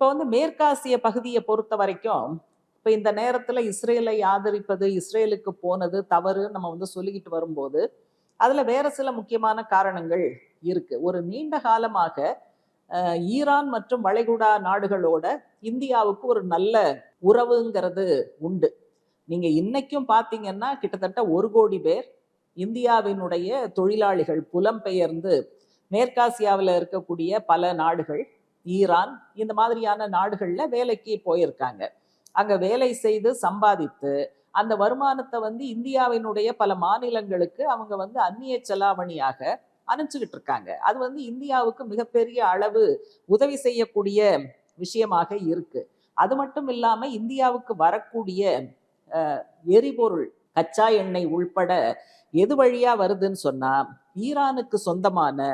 இப்ப வந்து மேற்காசிய பகுதியை பொறுத்த வரைக்கும் இப்ப இந்த நேரத்துல இஸ்ரேலை ஆதரிப்பது, இஸ்ரேலுக்கு போனது தவறு நம்ம வந்து சொல்லிக்கிட்டு வரும்போது அதுல வேற சில முக்கியமான காரணங்கள் இருக்கு. ஒரு நீண்ட காலமாக ஈரான் மற்றும் வளைகுடா நாடுகளோட இந்தியாவுக்கு ஒரு நல்ல உறவுங்கிறது உண்டு. நீங்க இன்னைக்கும் பாத்தீங்கன்னா கிட்டத்தட்ட 1 கோடி பேர் இந்தியாவினுடைய தொழிலாளிகள் புலம்பெயர்ந்து மேற்காசியாவில் இருக்கக்கூடிய பல நாடுகள், ஈரான் இந்த மாதிரியான நாடுகள்ல வேலைக்கு போயிருக்காங்க. அங்க வேலை செய்து சம்பாதித்து அந்த வருமானத்தை வந்து இந்தியாவினுடைய பல மாநிலங்களுக்கு அவங்க வந்து அந்நிய செலாவணியாக அனுப்பிச்சுக்கிட்டு இருக்காங்க. அது வந்து இந்தியாவுக்கு மிகப்பெரிய அளவு உதவி செய்யக்கூடிய விஷயமாக இருக்கு. அது மட்டும் இல்லாம இந்தியாவுக்கு வரக்கூடிய எரிபொருள், கச்சா எண்ணெய் உள்பட எது வழியா வருதுன்னு சொன்னா ஈரானுக்கு சொந்தமான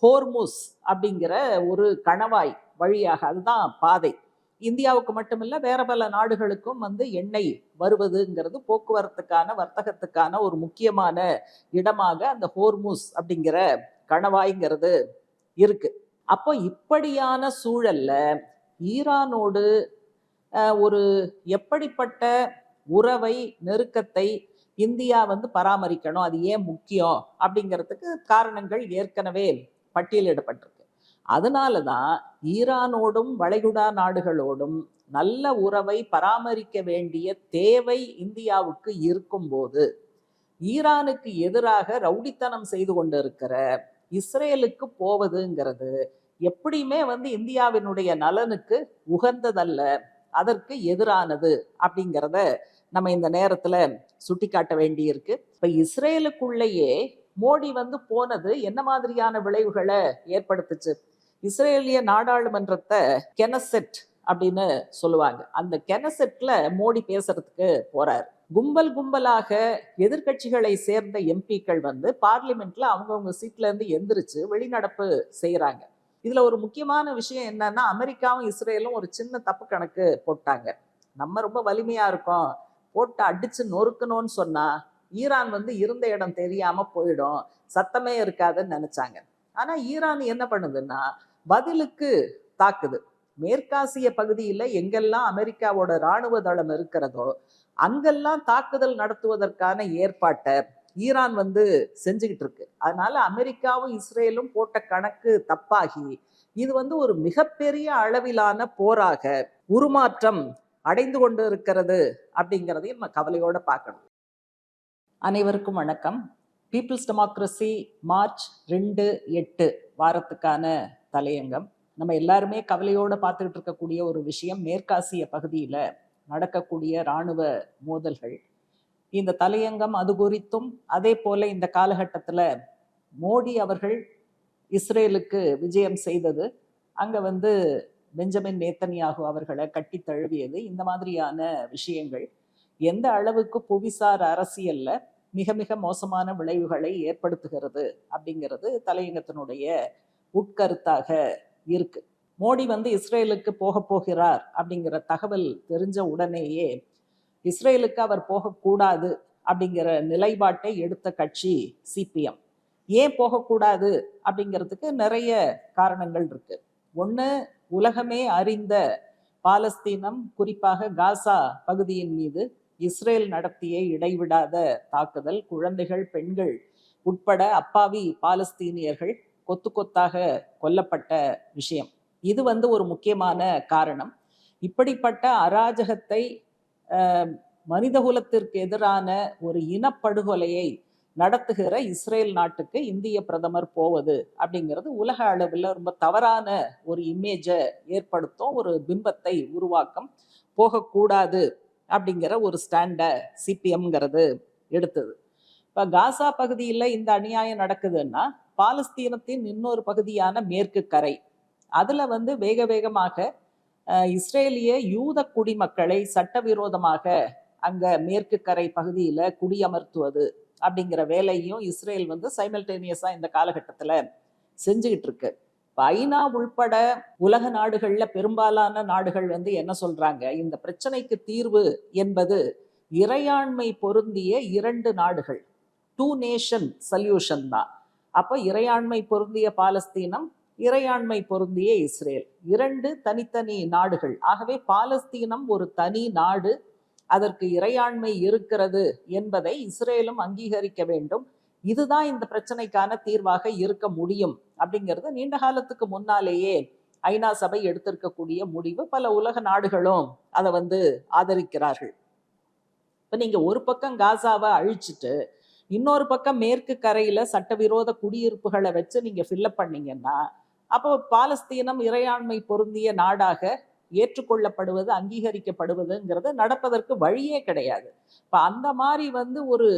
ஹோர்முஸ் அப்படிங்கிற ஒரு கணவாய் வழியாக, அதுதான் பாதை. இந்தியாவுக்கு மட்டுமில்ல வேற பல நாடுகளுக்கும் வந்து எண்ணெய் வருவதுங்கிறது போக்குவரத்துக்கான வர்த்தகத்துக்கான ஒரு முக்கியமான இடமாக அந்த ஹோர்முஸ் அப்படிங்கிற கணவாய்ங்கிறது இருக்கு. அப்போ இப்படியான சூழல்ல ஈரானோடு ஒரு எப்படிப்பட்ட உறவை, நெருக்கத்தை இந்தியா வந்து பராமரிக்கணும், அது ஏன் முக்கியம் அப்படிங்கிறதுக்கு காரணங்கள் ஏற்கனவே பட்டியலிடப்பட்டிருக்கு. அதனாலதான் ஈரானோடும் வளைகுடா நாடுகளோடும் நல்ல உறவை பராமரிக்க வேண்டிய தேவை இந்தியாவுக்கு இருக்கும்போது ஈரானுக்கு எதிராக ரவுடித்தனம் செய்து கொண்டிருக்கிற இஸ்ரேலுக்கு போவதுங்கிறது எப்படியுமே வந்து இந்தியாவினுடைய நலனுக்கு உகந்ததல்ல, அதற்கு எதிரானது அப்படிங்கிறத நம்ம இந்த நேரத்துல சுட்டிக்காட்ட வேண்டியிருக்கு. இப்ப இஸ்ரேலுக்குள்ளேயே மோடி வந்து போனது என்ன மாதிரியான விளைவுகளை ஏற்படுத்துச்சு? இஸ்ரேலிய நாடாளுமன்றத்தை கெனசெட் அப்படின்னு சொல்லுவாங்க. அந்த கெனசெட்ல மோடி பேசுறதுக்கு போறாரு. கும்பல் கும்பலாக எதிர்கட்சிகளை சேர்ந்த எம்பிக்கள் வந்து பார்லிமெண்ட்ல அவங்கவுங்க சீட்ல இருந்து எந்திரிச்சு வெளிநடப்பு செய்யறாங்க. இதுல ஒரு முக்கியமான விஷயம் என்னன்னா, அமெரிக்காவும் இஸ்ரேலும் ஒரு சின்ன தப்பு கணக்கு போட்டாங்க. நம்ம ரொம்ப வலிமையா இருக்கோம், போட்டு அடிச்சு நொறுக்கணும்னு சொன்னா ஈரான் வந்து இருந்த இடம் தெரியாம போயிடும், சத்தமே இருக்காதுன்னு நினைச்சாங்க. ஆனா ஈரான் என்ன பண்ணுதுன்னா பதிலுக்கு தாக்குது. மேற்காசிய பகுதியில எங்கெல்லாம் அமெரிக்காவோட இராணுவ தளம் இருக்கிறதோ அங்கெல்லாம் தாக்குதல் நடத்துவதற்கான ஏற்பாட்டை ஈரான் வந்து செஞ்சுக்கிட்டு இருக்கு. அதனால அமெரிக்காவும் இஸ்ரேலும் போட்ட கணக்கு தப்பாகி இது வந்து ஒரு மிகப்பெரிய அளவிலான போராக உருமாற்றம் அடைந்து கொண்டு இருக்கிறது அப்படிங்கிறதையும் நம்ம கவலையோட பார்க்கணும். அனைவருக்கும் வணக்கம். பீப்புள்ஸ் டெமோக்ரஸி மார்ச் 2-8 வாரத்துக்கான தலையங்கம். நம்ம எல்லாருமே கவலையோட பார்த்துக்கிட்டு இருக்கக்கூடிய ஒரு விஷயம் மேற்காசிய பகுதியில நடக்கக்கூடிய இராணுவ மோதல்கள். இந்த தலையங்கம் அது குறித்தும், அதே போல இந்த காலகட்டத்துல மோடி அவர்கள் இஸ்ரேலுக்கு விஜயம் செய்தது, அங்க வந்து பெஞ்சமின் நேத்தன்யாகு அவர்களை கட்டி தழுவியது, இந்த மாதிரியான விஷயங்கள் எந்த அளவுக்கு புவிசார் அரசியல்ல மிக மிக மோசமான விளைவுகளை ஏற்படுத்துகிறது அப்படிங்கிறது தலையங்கத்தினுடைய உட்கருத்தாக இருக்கு. மோடி வந்து இஸ்ரேலுக்கு போகிறார் அப்படிங்கிற தகவல் தெரிஞ்ச உடனேயே இஸ்ரேலுக்கு அவர் போகக்கூடாது அப்படிங்கிற நிலைப்பாட்டை எடுத்த கட்சி சிபிஎம். ஏன் போகக்கூடாது அப்படிங்கிறதுக்கு நிறைய காரணங்கள் இருக்கு. ஒன்று, உலகமே அறிந்த பாலஸ்தீனம், குறிப்பாக காசா பகுதியின் மீது இஸ்ரேல் நடத்திய இடைவிடாத தாக்குதல், குழந்தைகள், பெண்கள் உட்பட அப்பாவி பாலஸ்தீனியர்கள் கொத்து கொத்தாக கொல்லப்பட்ட விஷயம், இது வந்து ஒரு முக்கியமான காரணம். இப்படிப்பட்ட அராஜகத்தை, மனிதகுலத்திற்கு எதிரான ஒரு இனப்படுகொலையை நடத்துகிற இஸ்ரேல் நாட்டுக்கு இந்திய பிரதமர் போவது அப்படிங்கிறது உலக அளவில் ரொம்ப தவறான ஒரு இமேஜை ஏற்படுத்தும், ஒரு பிம்பத்தை உருவாக்கம். போகக்கூடாது அப்படிங்கிற ஒரு ஸ்டாண்டை சிபிஎம்ங்கிறது எடுத்தது. இப்போ காசா பகுதியில் இந்த அநியாயம் நடக்குதுன்னா பாலஸ்தீனத்தின் இன்னொரு பகுதியான மேற்கு கரை, அதுல வந்து வேக வேகமாக இஸ்ரேலிய யூத குடிமக்களை சட்டவிரோதமாக அங்க மேற்கு கரை பகுதியில குடியமர்த்துவது அப்படிங்கிற வேலையும் இஸ்ரேல் வந்து சைமல்டேனியஸா இந்த காலகட்டத்துல செஞ்சுக்கிட்டு இருக்கு. ஐநா உள்பட உலக நாடுகள்ல பெரும்பாலான நாடுகள் வந்து என்ன சொல்றாங்க, இந்த பிரச்சனைக்கு தீர்வு என்பது இறையாண்மை பொருந்திய 2 நாடுகள், 2 நேஷன் சொல்யூஷன் தான். அப்போ இறையாண்மை பொருந்திய பாலஸ்தீனம், இறையாண்மை பொருந்திய இஸ்ரேல். 2 தனித்தனி நாடுகள். ஆகவே பாலஸ்தீனம் ஒரு தனி நாடு, அதற்கு இறையாண்மை இருக்கிறது என்பதை இஸ்ரேலும் அங்கீகரிக்க வேண்டும். இதுதான் இந்த பிரச்சனைக்கான தீர்வாக இருக்க முடியும் அப்படிங்கிறது நீண்ட காலத்துக்கு முன்னாலேயே ஐநா சபை எடுத்திருக்கக்கூடிய முடிவு. பல உலக நாடுகளும் அதை ஆதரிக்கிறார்கள். இப்ப நீங்க ஒரு பக்கம் காசாவை அழிச்சிட்டு இன்னொரு பக்கம் மேற்கு கரையில சட்டவிரோத குடியிருப்புகளை வச்சு நீங்க ஃபில்லப் பண்ணீங்கன்னா, அப்போ பாலஸ்தீனம் இறையாண்மை பொருந்திய நாடாக ஏற்றுக்கொள்ளப்படுவது, அங்கீகரிக்கப்படுவதுங்கிறது நடப்பதற்கு வழியே கிடையாது. இப்ப அந்த மாதிரி ஒரு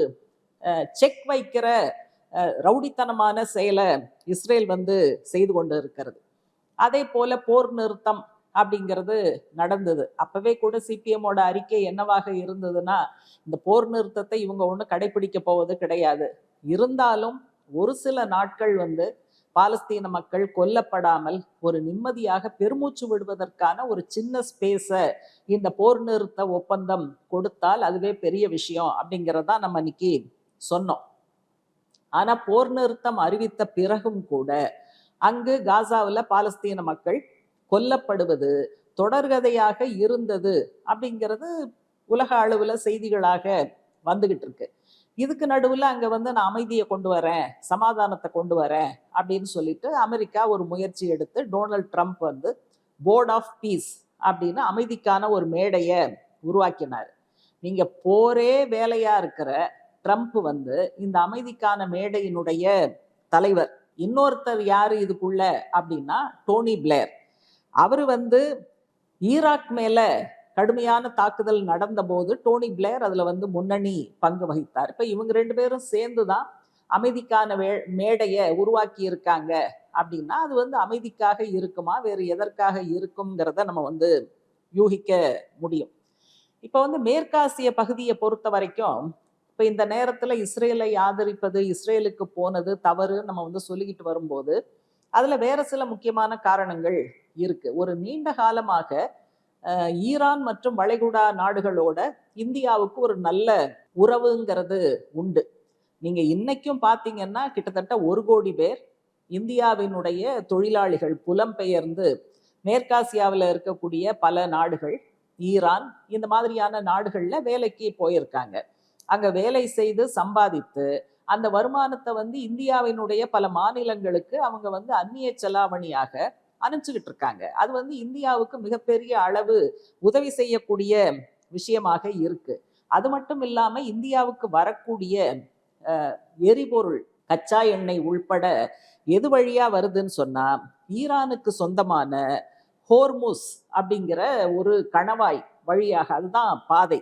செக் வைக்கிற ரவுடித்தனமான செயலை இஸ்ரேல் செய்து கொண்டு இருக்கிறது. அதே போல போர் நிறுத்தம் அப்படிங்கிறது நடந்தது. அப்பவே கூட சிபிஎம்மோட அறிக்கை என்னவாக இருந்ததுன்னா, இந்த போர் நிறுத்தத்தை இவங்க ஒன்றும் கடைபிடிக்க போவது கிடையாது, இருந்தாலும் ஒரு சில நாட்கள் பாலஸ்தீன மக்கள் கொல்லப்படாமல் ஒரு நிம்மதியாக பெருமூச்சு விடுவதற்கான ஒரு சின்ன ஸ்பேஸை இந்த போர் நிறுத்த ஒப்பந்தம் கொடுத்தால் அதுவே பெரிய விஷயம் அப்படிங்கிறதா நம்ம இன்னைக்கு சொன்னோம். ஆனா போர் நிறுத்தம் அறிவித்த பிறகும் கூட அங்கு காசாவில் பாலஸ்தீன மக்கள் கொல்லப்படுவது தொடர்கதையாக இருந்தது அப்படிங்கிறது உலக அளவுல செய்திகளாக வந்துகிட்டு இருக்கு. இதுக்கு நடுவில் அங்க நான் அமைதியை கொண்டு வரேன், சமாதானத்தை கொண்டு வரேன் அப்படின்னு சொல்லிட்டு அமெரிக்கா ஒரு முயற்சி எடுத்து Donald Trump board of peace அப்படின்னு அமைதிக்கான ஒரு மேடையை உருவாக்கினார். நீங்க போரே வேலையா இருக்கிற ட்ரம்ப் இந்த அமைதிக்கான மேடையினுடைய தலைவர். இன்னொருத்தர் யாரு இதுக்குள்ள அப்படின்னா டோனி பிளேர். அவரு ஈராக் மேல கடுமையான தாக்குதல் நடந்த போது டோனி பிளேர் அதுல முன்னணி பங்கு வகித்தார். இப்ப இவங்க 2 பேரும் சேர்ந்துதான் அமைதிக்கான மேடையை உருவாக்கி இருக்காங்க அப்படின்னா அது அமைதிக்காக இருக்குமா, வேறு எதற்காக இருக்குங்கிறத நம்ம யூகிக்க முடியும். இப்ப மேற்காசிய பகுதியை பொறுத்த வரைக்கும் இப்ப இந்த நேரத்துல இஸ்ரேலை ஆதரிப்பது, இஸ்ரேலுக்கு போனது தவறு நம்ம சொல்லிக்கிட்டு வரும்போது அதுல வேற சில முக்கியமான காரணங்கள் இருக்கு. ஒரு நீண்ட காலமாக ஈரான் மற்றும் வளைகுடா நாடுகளோட இந்தியாவுக்கு ஒரு நல்ல உறவுங்கிறது உண்டு. நீங்க இன்னைக்கும் பாத்தீங்கன்னா கிட்டத்தட்ட 1 கோடி பேர் இந்தியாவினுடைய தொழிலாளிகள் புலம்பெயர்ந்து மேற்காசியாவில் இருக்கக்கூடிய பல நாடுகள், ஈரான் இந்த மாதிரியான நாடுகள்ல வேலைக்கு போயிருக்காங்க. அங்க வேலை செய்து சம்பாதித்து அந்த வருமானத்தை இந்தியாவினுடைய பல மாநிலங்களுக்கு அவங்க அந்நிய செலாவணியாக அனுப்பிச்சுக்கிட்டு இருக்காங்க. அது இந்தியாவுக்கு மிகப்பெரிய அளவு உதவி செய்யக்கூடிய விஷயமாக இருக்கு. அது மட்டும் இல்லாம இந்தியாவுக்கு வரக்கூடிய எரிபொருள், கச்சா எண்ணெய் உள்பட எது வழியா வருதுன்னு சொன்னா ஈரானுக்கு சொந்தமான ஹோர்முஸ் அப்படிங்கிற ஒரு கணவாய் வழியாக, அதுதான் பாதை.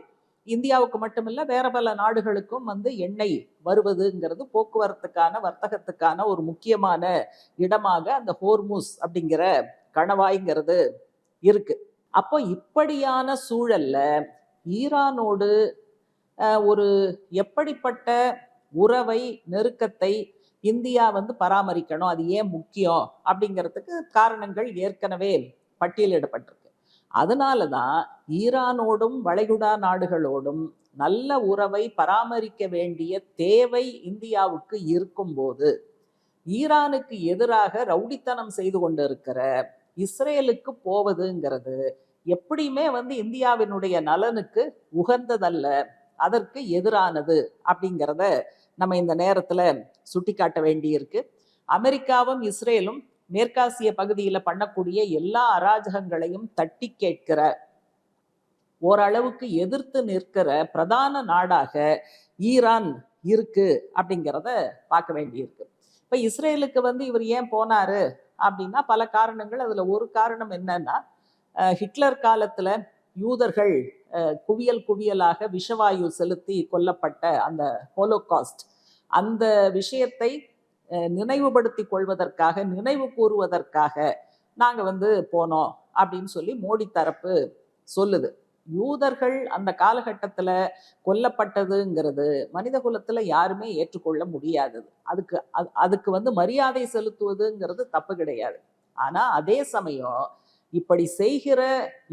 இந்தியாவுக்கு மட்டுமில்ல வேற பல நாடுகளுக்கும் எண்ணெய் வருவதுங்கிறது போக்குவரத்துக்கான, வர்த்தகத்துக்கான ஒரு முக்கியமான இடமாக அந்த ஹோர்முஸ் அப்படிங்கிற கணவாய்ங்கிறது இருக்கு. அப்போ இப்படியான சூழல்ல ஈரானோடு ஒரு எப்படிப்பட்ட உறவை, நெருக்கத்தை இந்தியா பராமரிக்கணும், அது ஏன் முக்கியம் அப்படிங்கிறதுக்கு காரணங்கள் ஏற்கனவே பட்டியலிடப்பட்டிருக்கு. அதனாலதான் ஈரானோடும் வளைகுடா நாடுகளோடும் நல்ல உறவை பராமரிக்க வேண்டிய தேவை இந்தியாவுக்கு இருக்கும்போது ஈரானுக்கு எதிராக ரவுடித்தனம் செய்து கொண்டு இருக்கிற இஸ்ரேலுக்கு போவதுங்கிறது எப்படியுமே இந்தியாவினுடைய நலனுக்கு உகந்ததல்ல, அதற்கு எதிரானது அப்படிங்கிறத நம்ம இந்த நேரத்துல சுட்டிக்காட்ட வேண்டியிருக்கு. அமெரிக்காவும் இஸ்ரேலும் மேற்காசிய பகுதியில பண்ணக்கூடிய எல்லா அராஜகங்களையும் தட்டி கேட்கிற, ஓரளவுக்கு எதிர்த்து நிற்கிற பிரதான நாடாக ஈரான் இருக்கு அப்படிங்கிறத பார்க்க வேண்டியிருக்கு. இப்ப இஸ்ரேலுக்கு இவர் ஏன் போனாரு அப்படின்னா பல காரணங்கள். அதுல ஒரு காரணம் என்னன்னா, ஹிட்லர் காலத்துல யூதர்கள் குவியல் குவியலாக விஷவாயு செலுத்தி கொல்லப்பட்ட அந்த ஹோலோகாஸ்ட், அந்த விஷயத்தை நினைவுபடுத்தி கொள்வதற்காக, நினைவு கூறுவதற்காக நாங்க போனோம் அப்படின்னு சொல்லி மோடி தரப்பு சொல்லுது. யூதர்கள் அந்த காலகட்டத்துல கொல்லப்பட்டதுங்கிறது மனித குலத்துல யாருமே ஏற்றுக்கொள்ள முடியாதது. அதுக்கு மரியாதை செலுத்துவதுங்கிறது தப்பு கிடையாது. ஆனா அதே சமயம் இப்படி செய்கிற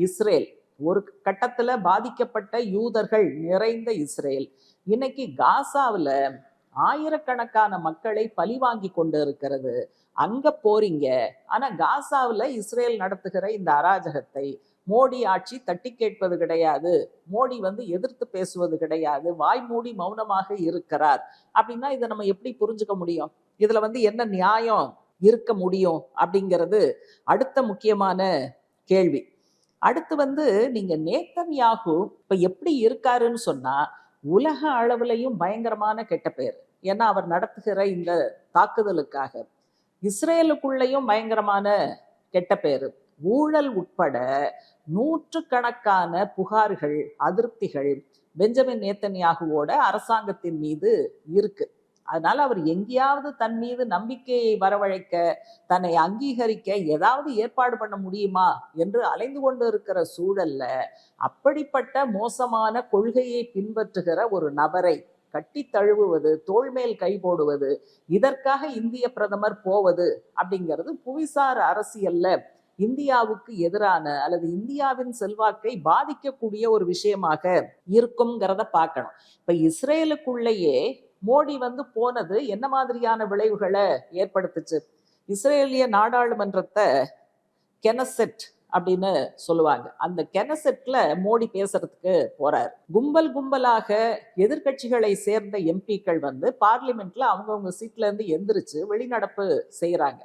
இஸ்ரேல், ஒரு கட்டத்துல பாதிக்கப்பட்ட யூதர்கள் நிறைந்த இஸ்ரேல் இன்னைக்கு காசாவில் ஆயிரக்கணக்கான மக்களை பழி வாங்கி கொண்டு இருக்கிறது. அங்க போறீங்க, ஆனா காசாவுல இஸ்ரேல் நடத்துகிற இந்த அராஜகத்தை மோடி ஆட்சி தட்டி கேட்பது கிடையாது, மோடி எதிர்த்து பேசுவது கிடையாது, வாய் மூடி மௌனமாக இருக்கிறார். அப்படின்னா இதை நம்ம எப்படி புரிஞ்சுக்க முடியும்? இதுல என்ன நியாயம் இருக்க முடியும் அப்படிங்கிறது அடுத்த முக்கியமான கேள்வி. அடுத்து நீங்க நேத்தன்யாகு இப்ப எப்படி இருக்காருன்னு சொன்னா, உலக அளவுலையும் பயங்கரமான கெட்ட பேர். ஏன்னா அவர் நடத்துகிற இந்த தாக்குதலுக்காக இஸ்ரேலுக்குள்ளேயும் பயங்கரமான கெட்ட பேரு, ஊழல் உட்பட நூற்றுக்கணக்கான புகார்கள், அதிருப்திகள் பெஞ்சமின் நேத்தன்யாகுவோட அரசாங்கத்தின் மீது இருக்கு. அதனால அவர் எங்கேயாவது தன் மீது நம்பிக்கையை வரவழைக்க, தன்னை அங்கீகரிக்க ஏதாவது ஏற்பாடு பண்ண முடியுமா என்று அலைந்து கொண்டு இருக்கிற சூழல்ல அப்படிப்பட்ட மோசமான கொள்கையை பின்பற்றுகிற ஒரு நபரை கட்டி தழுவுவது, தோள்மேல் கை போடுவது, இதற்காக இந்திய பிரதமர் போவது அப்படிங்கிறது புவிசார் அரசியல்ல இந்தியாவுக்கு எதிரான அல்லது இந்தியாவின் செல்வாக்கை பாதிக்கக்கூடிய ஒரு விஷயமாக இருக்கும்ங்கிறத பார்க்கணும். இப்ப இஸ்ரேலுக்குள்ளேயே மோடி போனது என்ன மாதிரியான விளைவுகளை ஏற்படுத்துச்சு? இஸ்ரேலிய நாடாளுமன்றத்தை கெனசெட் அப்படின்னு சொல்லுவாங்க. அந்த கெனசெட்ல மோடி பேசுறதுக்கு போறாரு. கும்பல் கும்பலாக எதிர்கட்சிகளை சேர்ந்த எம்பிக்கள் பார்லிமெண்ட்ல அவங்கவுங்க சீட்ல இருந்து எந்திரிச்சு வெளிநடப்பு செய்யறாங்க.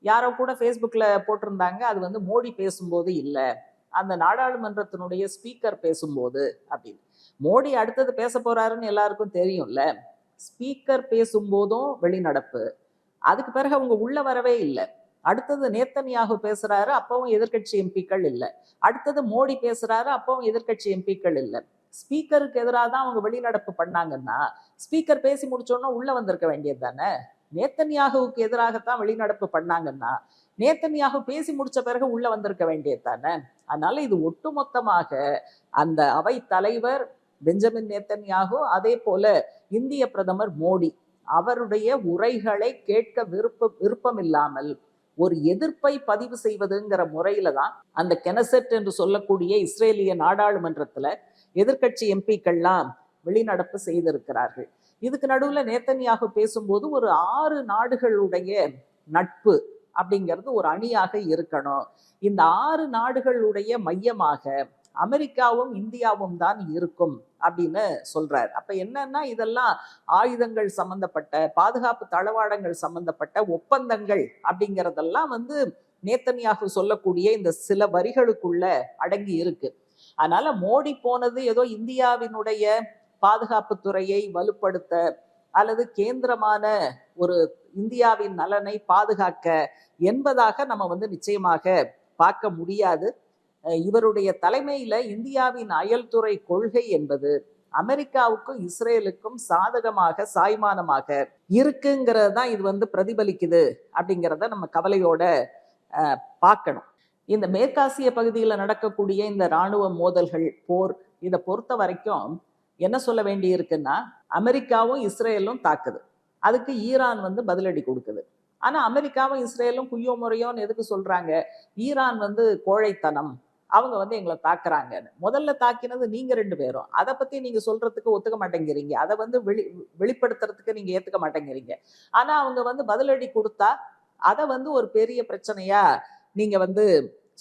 யாரோ கூட ஃபேஸ்புக்ல போட்டிருந்தாங்க, அது மோடி பேசும்போது இல்லை, அந்த நாடாளுமன்றத்தினுடைய ஸ்பீக்கர் பேசும்போது அப்படின்னு. மோடி அடுத்தது பேச போறாருன்னு எல்லாருக்கும் தெரியும்ல. ஸ்பீக்கர் பேசும்போதும் வெளிநடப்பு, அதுக்கு பிறகு அவங்க உள்ள வரவே இல்லை. அடுத்தது நேத்தன்யாகு பேசுறாரு, அப்பவும் எதிர்கட்சி எம்பிக்கள் இல்லை. அடுத்தது மோடி பேசுறாரு, அப்பவும் எதிர்கட்சி எம்பிக்கள் இல்லை. ஸ்பீக்கருக்கு எதிராக தான் அவங்க வெளிநடப்பு பண்ணாங்கன்னா ஸ்பீக்கர் பேசி முடிச்சோன்னா உள்ள வந்திருக்க வேண்டியது தானே. நேத்தன்யாகுவுக்கு எதிராகத்தான் வெளிநடப்பு பண்ணாங்கன்னா நேத்தன்யாகு பேசி முடிச்ச பிறகு உள்ள வந்திருக்க வேண்டியது தானே. அதனால இது ஒட்டுமொத்தமாக அந்த அவை தலைவர் பெஞ்சமின் நேத்தன்யாகு, அதே போல இந்திய பிரதமர் மோடி அவருடைய உரைகளை கேட்க விருப்பம் இல்லாமல் ஒரு எதிர்ப்பை பதிவு செய்வதுங்கிற முறையில தான் அந்த கெனசெட் என்று சொல்லக்கூடிய இஸ்ரேலிய நாடாளுமன்றத்துல எதிர்கட்சி எம்பிக்கள்லாம் வெளிநடப்பு செய்திருக்கிறார்கள். இதுக்கு நடுவுல நேத்தன்யாகு பேசும்போது ஒரு 6 நாடுகளுடைய நட்பு அப்படிங்கிறது ஒரு அணியாக இருக்கணும், இந்த 6 நாடுகளுடைய மையமாக அமெரிக்காவும் இந்தியாவும் தான் இருக்கும் அப்படின்னு சொல்றாரு. அப்ப என்னன்னா இதெல்லாம் ஆயுதங்கள் சம்பந்தப்பட்ட, பாதுகாப்பு தளவாடங்கள் சம்பந்தப்பட்ட ஒப்பந்தங்கள் அப்படிங்கிறதெல்லாம் நேத்தன்யாகு சொல்லக்கூடிய இந்த சில வரிகளுக்குள்ள அடங்கி இருக்கு. அதனால மோடி போனது ஏதோ இந்தியாவினுடைய பாதுகாப்பு துறையை வலுப்படுத்த அல்லது கேந்திரமான ஒரு இந்தியாவின் நலனை பாதுகாக்க என்பதாக நம்ம நிச்சயமாக பார்க்க முடியாது. இவருடைய தலைமையில இந்தியாவின் அயல்துறை கொள்கை என்பது அமெரிக்காவுக்கும் இஸ்ரேலுக்கும் சாதகமாக சாய்மானமாக இருக்குங்கிறது தான் இது பிரதிபலிக்குது அப்படிங்கிறத நம்ம கவலையோட பார்க்கணும். இந்த மேற்காசிய பகுதியில் நடக்கக்கூடிய இந்த இராணுவ மோதல்கள், போர், இதை பொறுத்த வரைக்கும் என்ன சொல்ல வேண்டி இருக்குன்னா, அமெரிக்காவும் இஸ்ரேலும் தாக்குது, அதுக்கு ஈரான் பதிலடி கொடுக்குது. ஆனா அமெரிக்காவும் இஸ்ரேலும் குய்யோ முறையோன்னு எதுக்கு சொல்றாங்க? ஈரான் கோழைத்தனம், அவங்க எங்களை தாக்குறாங்கன்னு. முதல்ல தாக்கினது நீங்க 2 பேரும், அதை பத்தி நீங்க சொல்றதுக்கு ஒத்துக்க மாட்டேங்கிறீங்க, அதை வெளிப்படுத்துறதுக்கு நீங்க ஏத்துக்க மாட்டேங்கிறீங்க. ஆனா அவங்க பதிலடி கொடுத்தா அதை ஒரு பெரிய பிரச்சனையா நீங்க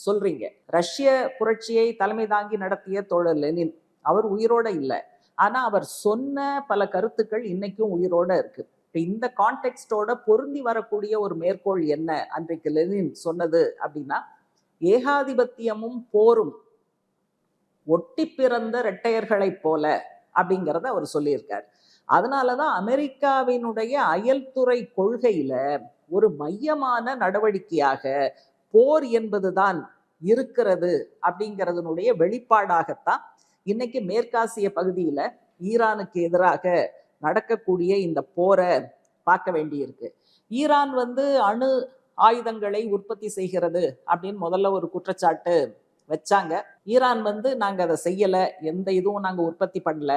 சொல்றீங்க. ரஷ்ய புரட்சியை தலைமை தாங்கி நடத்திய தோழர் லெனின் அவர் உயிரோட இல்லை, ஆனா அவர் சொன்ன பல கருத்துக்கள் இன்னைக்கும் உயிரோட இருக்கு. இந்த கான்டெக்ஸ்டோட பொருந்தி வரக்கூடிய ஒரு மேற்கோள் என்ன அன்றைக்கு லெனின் சொன்னது அப்படின்னா, ஏகாதிபத்தியமும் போரும் ஒட்டி பிறந்த இரட்டையர்களைப் போல அப்படிங்கிறத அவர் சொல்லியிருக்கார். அதனாலதான் அமெரிக்காவினுடைய அயல்துறை கொள்கையில ஒரு மையமான நடவடிக்கையாக போர் என்பதுதான் இருக்கிறது அப்படிங்கிறதுனுடைய வெளிப்பாடாகத்தான் இன்னைக்கு மேற்காசிய பகுதியில ஈரானுக்கு எதிராக நடக்கக்கூடிய இந்த போரை பார்க்க வேண்டியிருக்கு. ஈரான் அணு ஆயுதங்களை உற்பத்தி செய்கிறது அப்படின்னு முதல்ல ஒரு குற்றச்சாட்டு வச்சாங்க. ஈரான் நாங்க அதை செய்யல, எந்த இதுவும் நாங்க உற்பத்தி பண்ணல,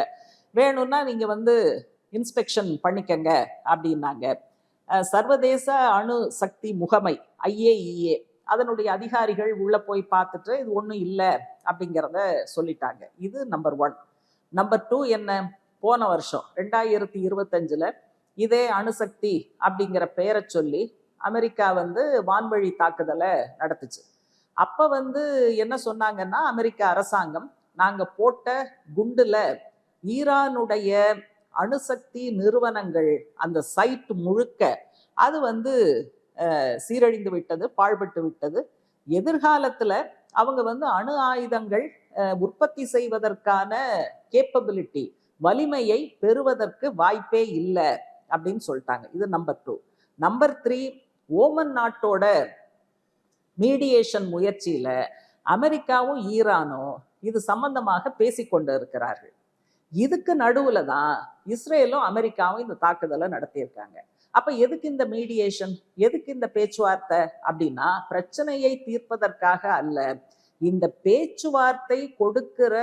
வேணும்னா நீங்க இன்ஸ்பெக்ஷன் பண்ணிக்கங்க அப்படின்னாங்க. சர்வதேச அணு சக்தி முகமை IAEA அதனுடைய அதிகாரிகள் உள்ள போய் பார்த்துட்டு இது ஒன்றும் இல்லை அப்படிங்கிறத சொல்லிட்டாங்க. இது நம்பர் 1. நம்பர் 2 என்ன? போன வருஷம் 2025 இதே அணுசக்தி அப்படிங்கிற பெயரை சொல்லி அமெரிக்கா வந்து வான்வழி தாக்குதலை நடத்துச்சு. அப்ப வந்து என்ன சொன்னாங்கன்னா, அமெரிக்க அரசாங்கம் நாங்க போட்ட குண்டுல ஈரானுடைய அணுசக்தி நிறுவனங்கள் அந்த சைட் முழுக்க அது வந்து சீரழிந்து விட்டது, பாழ்பட்டு விட்டது. எதிர்காலத்துல அவங்க வந்து அணு ஆயுதங்கள் உற்பத்தி செய்வதற்கான கேப்பபிலிட்டி, வலிமையை பெறுவதற்கு வாய்ப்பே இல்லை அப்படின்னு சொல்லிட்டாங்க. இது நம்பர் 2. நம்பர் 3, ஓமன் நாட்டோட மீடியேஷன் முயற்சியில அமெரிக்காவும் ஈரானும் இது சம்பந்தமாக பேசிக்கொண்டு இருக்கிறார்கள். இதுக்கு நடுவுல தான் இஸ்ரேலும் அமெரிக்காவும் இந்த தாக்குதலை நடத்தியிருக்காங்க. அப்ப எதுக்கு இந்த மீடியேஷன், எதுக்கு இந்த பேச்சுவார்த்தை அப்படின்னா, பிரச்சனையை தீர்ப்பதற்காக அல்ல, இந்த பேச்சுவார்த்தை கொடுக்கிற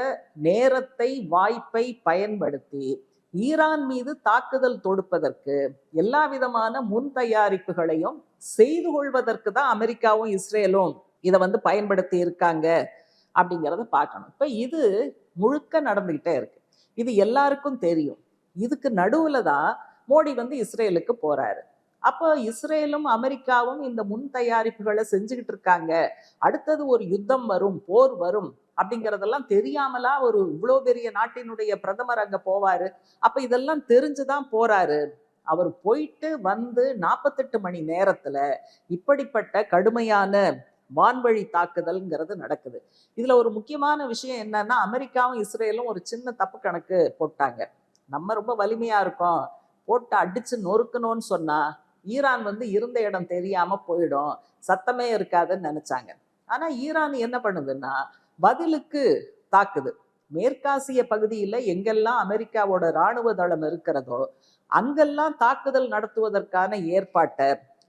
நேரத்தை, வாய்ப்பை பயன்படுத்தி ஈரான் மீது தாக்குதல் தொடுப்பதற்கு எல்லா விதமான முன் தயாரிப்புகளையும் செய்து கொள்வதற்கு தான் அமெரிக்காவும் இஸ்ரேலும் இதை வந்து பயன்படுத்தி இருக்காங்க அப்படிங்கிறத பார்க்கணும். இப்ப இது முழுக்க நடந்துகிட்டே இருக்கு, இது எல்லாருக்கும் தெரியும். இதுக்கு நடுவுல தான் மோடி வந்து இஸ்ரேலுக்கு போறாரு. அப்போ இஸ்ரேலும் அமெரிக்காவும் இந்த முன் தயாரிப்புகளை செஞ்சுக்கிட்டு இருக்காங்க. அடுத்தது ஒரு யுத்தம் வரும், போர் வரும் அப்படிங்கிறதெல்லாம் தெரியாமலா ஒரு இவ்வளோ பெரிய நாட்டினுடைய பிரதமர் அங்க போவாரு? அப்ப இதெல்லாம் தெரிஞ்சுதான் போறாரு. அவர் போயிட்டு வந்து 48 மணி நேரத்துல இப்படிப்பட்ட கடுமையான வான்வழி தாக்குதல்ங்கிறது நடக்குது. இதுல ஒரு முக்கியமான விஷயம் என்னன்னா, அமெரிக்காவும் இஸ்ரேலும் ஒரு சின்ன தப்பு கணக்கு போட்டாங்க. நம்ம ரொம்ப வலிமையா இருக்கோம், போட்டு அடிச்சு நொறுக்கணும்னு சொன்னா ஈரான் வந்து இருந்த இடம் தெரியாம போயிடும், சத்தமே இருக்காதுன்னு நினைச்சாங்க. ஆனா ஈரான் என்ன பண்ணுதுன்னா, பதிலுக்கு தாக்குது. மேற்காசிய பகுதியில எங்கெல்லாம் அமெரிக்காவோட இராணுவ தளம் இருக்கிறதோ அங்கெல்லாம் தாக்குதல் நடத்துவதற்கான ஏற்பாட்டை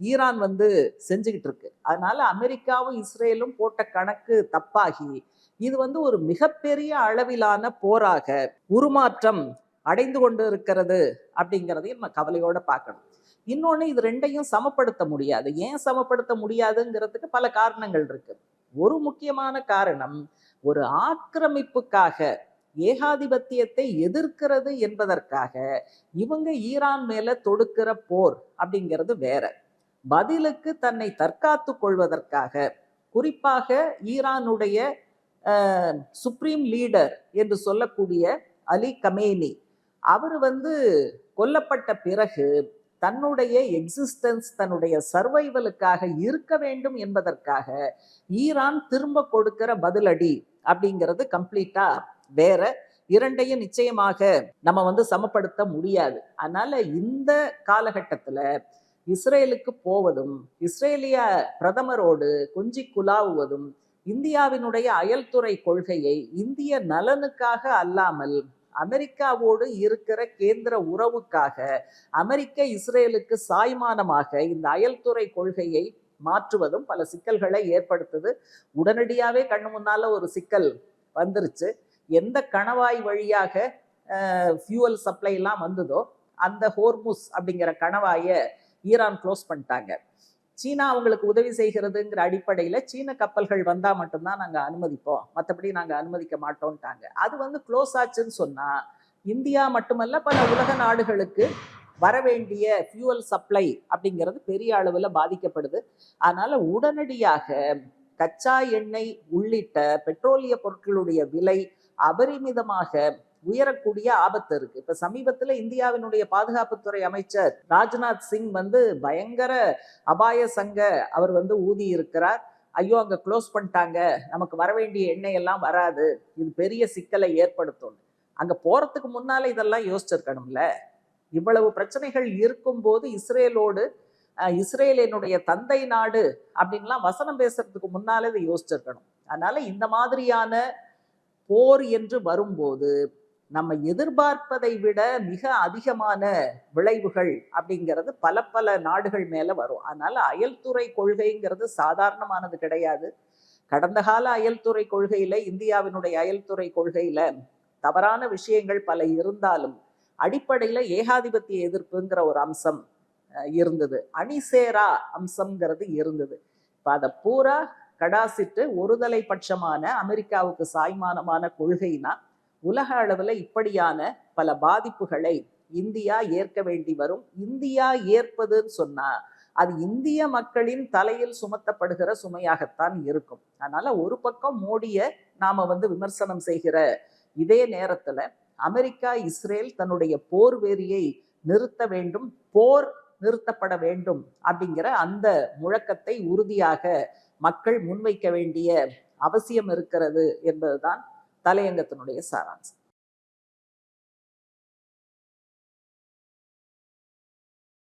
ஈரான் வந்து செஞ்சுக்கிட்டு இருக்கு. அதனால அமெரிக்காவும் இஸ்ரேலும் போட்ட கணக்கு தப்பாகி இது வந்து ஒரு மிகப்பெரிய அளவிலான போராக உருமாற்றம் அடைந்து கொண்டு இருக்கிறது அப்படிங்கிறதையும் நம்ம கவலையோட பார்க்கணும். இன்னொன்னு, இது ரெண்டையும் சமப்படுத்த முடியாது. ஏன் சமப்படுத்த முடியாதுங்கிறதுக்கு பல காரணங்கள் இருக்கு. ஒரு முக்கியமான காரணம், ஒரு ஆக்கிரமிப்புக்காக, ஏகாதிபத்தியத்தை எதிர்க்கிறது என்பதற்காக இவங்க ஈரான் மேல தொடுக்கிற போர் அப்படிங்கிறது வேற. பதிலுக்கு தன்னை தற்காத்து கொள்வதற்காக, குறிப்பாக ஈரானுடைய சுப்ரீம் லீடர் என்று சொல்லக்கூடிய அலி கமேனி அவர் வந்து கொல்லப்பட்ட பிறகு தன்னுடைய எக்ஸிஸ்டன்ஸ், தன்னுடைய சர்வைவலுக்காக இருக்க வேண்டும் என்பதற்காக ஈரான் திரும்ப கொடுக்கிற பதிலடி அப்படிங்கிறது கம்ப்ளீட்டா வேற. இரண்டையும் நிச்சயமாக நம்ம வந்து சமப்படுத்த முடியாது. அதனால இந்த காலகட்டத்துல இஸ்ரேலுக்கு போவதும், இஸ்ரேலிய பிரதமரோடு கொஞ்சி குலாவுவதும், இந்தியாவினுடைய அயல்துறை கொள்கையை இந்திய நலனுக்காக அல்லாமல் அமெரிக்காவோடு இருக்கிற கேந்திர உறவுக்காக, அமெரிக்க இஸ்ரேலுக்கு சாய்மானமாக இந்த அயல்துறை கொள்கையை மாற்றுவதும் பல சிக்கல்களை ஏற்படுத்துது. உடனடியாவே கண்ணு முன்னால ஒரு சிக்கல் வந்துருச்சு. எந்த கணவாய் வழியாக ஃபியூவல் சப்ளை எல்லாம் வந்ததோ அந்த ஹோர்முஸ் அப்படிங்கிற கணவாயை ஈரான் க்ளோஸ் பண்ணிட்டாங்க. சீனா அவங்களுக்கு உதவி செய்கிறதுங்கிற அடிப்படையில சீன கப்பல்கள் வந்தா மட்டும்தான் நாங்க அனுமதிப்போம், மற்றபடி நாங்க அனுமதிக்க மாட்டோம்ட்டாங்க. அது வந்து க்ளோஸ் ஆச்சுன்னு சொன்னா இந்தியா மட்டுமல்ல பல உலக நாடுகளுக்கு வரவேண்டிய ஃபியூவல் சப்ளை அப்படிங்கிறது பெரிய அளவுல பாதிக்கப்படுது. அதனால உடனடியாக கச்சா எண்ணெய் உள்ளிட்ட பெட்ரோலிய பொருட்களுடைய விலை அபரிமிதமாக உயரக்கூடிய ஆபத்து இருக்கு. இப்ப சமீபத்துல இந்தியாவினுடைய பாதுகாப்புத்துறை அமைச்சர் ராஜ்நாத் சிங் வந்து பயங்கர அபாய சங்க அவர் வந்து ஊதி இருக்கிறார். ஐயோ அங்க க்ளோஸ் பண்ணிட்டாங்க, நமக்கு வர வேண்டிய எண்ணெய் எல்லாம் வராது, இது பெரிய சிக்கலை ஏற்படுத்தும். அங்க போறதுக்கு முன்னால இதெல்லாம் யோசிச்சிருக்கணும்ல. இவ்வளவு பிரச்சனைகள் இருக்கும் போது இஸ்ரேலோடு, இஸ்ரேல் என்னுடைய தந்தை நாடு அப்படின்லாம் வசனம் பேசுறதுக்கு முன்னால இதை யோசிச்சிருக்கணும். அதனால இந்த மாதிரியான போர் என்று வரும்போது நம்ம எதிர்பார்ப்பதை விட மிக அதிகமான விளைவுகள் அப்படிங்கிறது பல பல நாடுகள் மேல வரும். அதனால அயல்துறை கொள்கைங்கிறது சாதாரணமானது கிடையாது. கடந்த கால அயல்துறை கொள்கையில, இந்தியாவினுடைய அயல்துறை கொள்கையில தவறான விஷயங்கள் பல இருந்தாலும் அடிப்படையில ஏகாதிபத்திய எதிர்ப்புங்கிற ஒரு அம்சம் இருந்தது, அணிசேரா அம்சம்ங்கிறது இருந்தது. இப்ப அதை பூரா கடாசிட்டு ஒருதலை பட்சமான அமெரிக்காவுக்கு சாய்மானமான கொள்கைனா உலக அளவுல இப்படியான பல பாதிப்புகளை இந்தியா ஏற்க வேண்டி வரும். இந்தியா ஏற்பதுன்னு சொன்னா அது இந்திய மக்களின் தலையில் சுமத்தப்படுகிற சுமையாகத்தான் இருக்கும். அதனால ஒரு பக்கம் மோடிய நாம விமர்சனம் செய்கிற இதே நேரத்துல அமெரிக்கா இஸ்ரேல் தன்னுடைய போர் வெறியை நிறுத்த வேண்டும், போர் நிறுத்தப்பட வேண்டும் அப்படிங்கிற அந்த முழக்கத்தை உறுதியாக மக்கள் முன்வைக்க வேண்டிய அவசியம் இருக்கிறது என்பதுதான் தலையங்கத்தினுடைய சாராம்சம்.